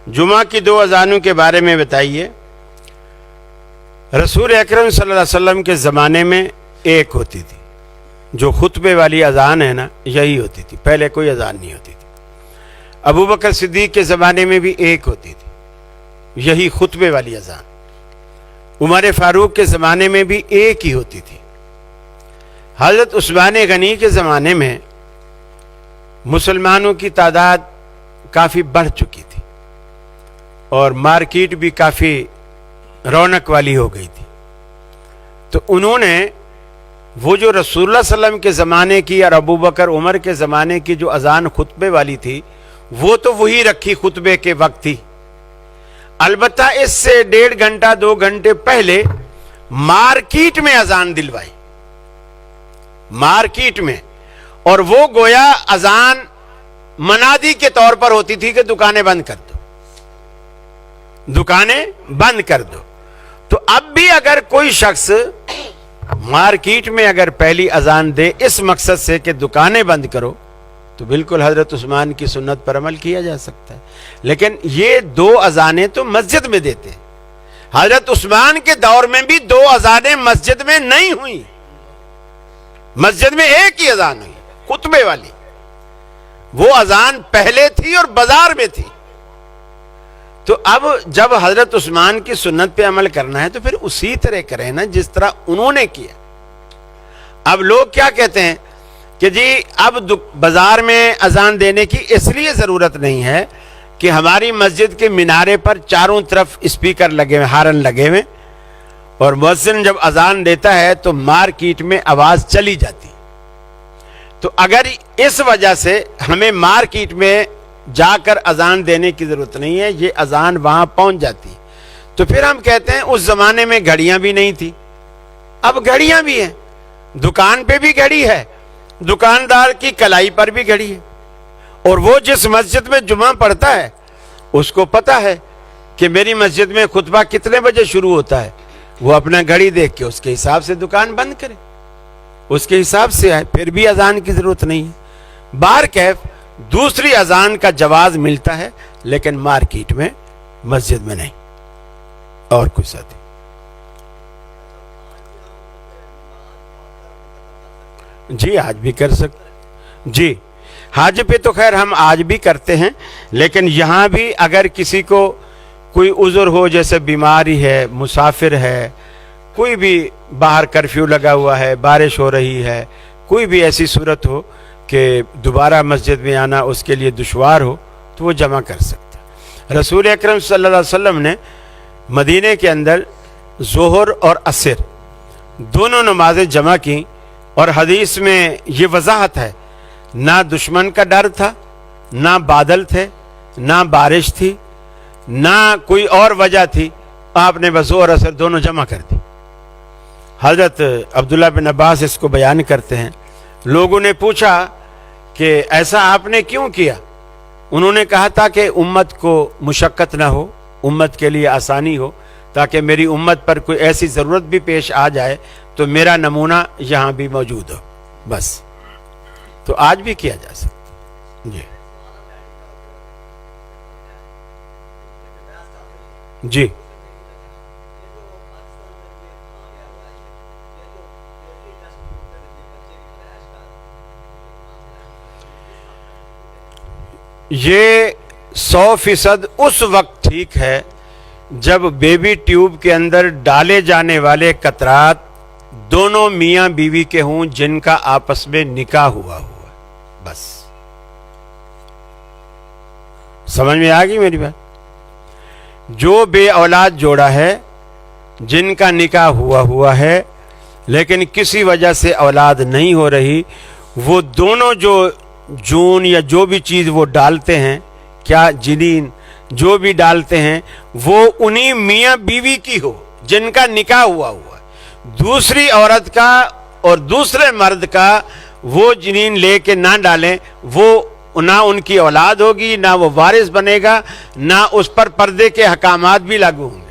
जुमा की 2 अजानों के बारे में बताइए। रसूल अकरम सल्लल्लाहु अलैहि वसल्लम के ज़माने में एक होती थी, जो खुतबे वाली अजान है ना, यही होती थी, पहले कोई अजान नहीं होती थी। अबू बकर सिद्दीक के ज़माने में भी एक होती थी, यही खुतबे वाली अजान। उमर फारूक के ज़माने में भी एक ही होती थी। हज़रत उस्मान गनी के ज़माने में मुसलमानों की तादाद काफ़ी बढ़ चुकी थी और मार्केट भी काफ़ी रौनक वाली हो गई थी। तो उन्होंने वो जो रसूलुल्लाह सल्लल्लाहु अलैहि वसल्लम के ज़माने की और अबू बकर उमर के ज़माने की जो अजान खुतबे वाली थी, वो तो वही रखी खुतबे के वक्त थी। अलबत्ता इससे 1.5 घंटा 2 घंटे पहले मार्केट में अजान दिलवाई, मार्केट में। और वो गोया अजान मनादी के तौर पर होती थी कि दुकानें बंद कर दो, दुकानें बंद कर दो। तो अब भी अगर कोई शख्स मार्केट में अगर पहली अजान दे इस मकसद से कि दुकानें बंद करो, तो बिल्कुल हजरत उस्मान की सुन्नत पर अमल किया जा सकता है। लेकिन ये 2 अजानें तो मस्जिद में देते हैं। हजरत उस्मान के दौर में भी 2 अजानें मस्जिद में नहीं हुई, मस्जिद में एक ही अजान हुई, खुतबे वाली। वो अजान पहले थी और बाजार में थी। तो अब जब हजरत उस्मान की सुन्नत पे अमल करना है तो फिर उसी तरह करें ना जिस तरह उन्होंने किया। अब लोग क्या कहते हैं कि जी अब बाजार में अजान देने की इसलिए जरूरत नहीं है कि हमारी मस्जिद के मीनारे पर चारों तरफ स्पीकर लगे हुए, हारन लगे हुए, और मुअज्जिन जब अजान देता है तो मार्केट में आवाज चली जाती। तो अगर इस वजह से हमें मार्केट में जाकर अजान देने की जरूरत नहीं है, ये अजान वहां पहुंच जाती, तो फिर हम कहते हैं उस जमाने में घड़ियां भी नहीं थी, अब घड़ियां भी हैं। दुकान पे भी घड़ी है, दुकानदार की कलाई पर भी घड़ी है, और वो जिस मस्जिद में जुमा पढ़ता है उसको पता है कि मेरी मस्जिद में खुतबा कितने बजे शुरू होता है। वो अपना घड़ी देख के उसके हिसाब से दुकान बंद करे, उसके हिसाब से आए, फिर भी अजान की जरूरत नहीं है। बार कैफ दूसरी अजान का जवाज मिलता है, लेकिन मार्केट में, मस्जिद में नहीं। और कुछ साथी जी आज भी कर सकते जी, हज पे तो खैर हम आज भी करते हैं, लेकिन यहां भी अगर किसी को कोई उज़्र हो, जैसे बीमारी है, मुसाफिर है, कोई भी बाहर कर्फ्यू लगा हुआ है, बारिश हो रही है, कोई भी ऐसी सूरत हो कि दोबारा मस्जिद में आना उसके लिए दुश्वार हो, तो वो जमा कर सकता है। रसूल अकरम सल्लल्लाहु अलैहि वसल्लम ने मदीने के अंदर ज़ोहर और असर दोनों नमाजें जमा की, और हदीस में ये वजाहत है, ना दुश्मन का डर था, ना बादल थे, ना बारिश थी, ना कोई और वजह थी, आपने ज़ोहर और असर दोनों जमा कर दी। हजरत अब्दुल्लाह बिन अब्बास इसको बयान करते हैं, लोगों ने पूछा कि ऐसा आपने क्यों किया। उन्होंने कहा था कि उम्मत को मुशक्कत ना हो, उम्मत के लिए आसानी हो, ताकि मेरी उम्मत पर कोई ऐसी ज़रूरत भी पेश आ जाए तो मेरा नमूना यहाँ भी मौजूद हो, बस। तो आज भी किया जा सकता जी जी। ये 100% उस वक्त ठीक है जब बेबी ट्यूब के अंदर डाले जाने वाले कतरात दोनों मियां बीवी के हों जिनका आपस में निकाह हुआ, बस। समझ में आ गई मेरी बात। जो बे औलाद जोड़ा है, जिनका निकाह हुआ है लेकिन किसी वजह से औलाद नहीं हो रही, वो दोनों जो जून या जो भी चीज़ वो डालते हैं, क्या जिनीन जो भी डालते हैं, वो उन्हीं मियाँ बीवी की हो जिनका निकाह हुआ। दूसरी औरत का और दूसरे मर्द का वो जिनीन लेके ना डालें, वो ना उनकी औलाद होगी, ना वो वारिस बनेगा, ना उस पर पर्दे के हकामात भी लागू होंगे।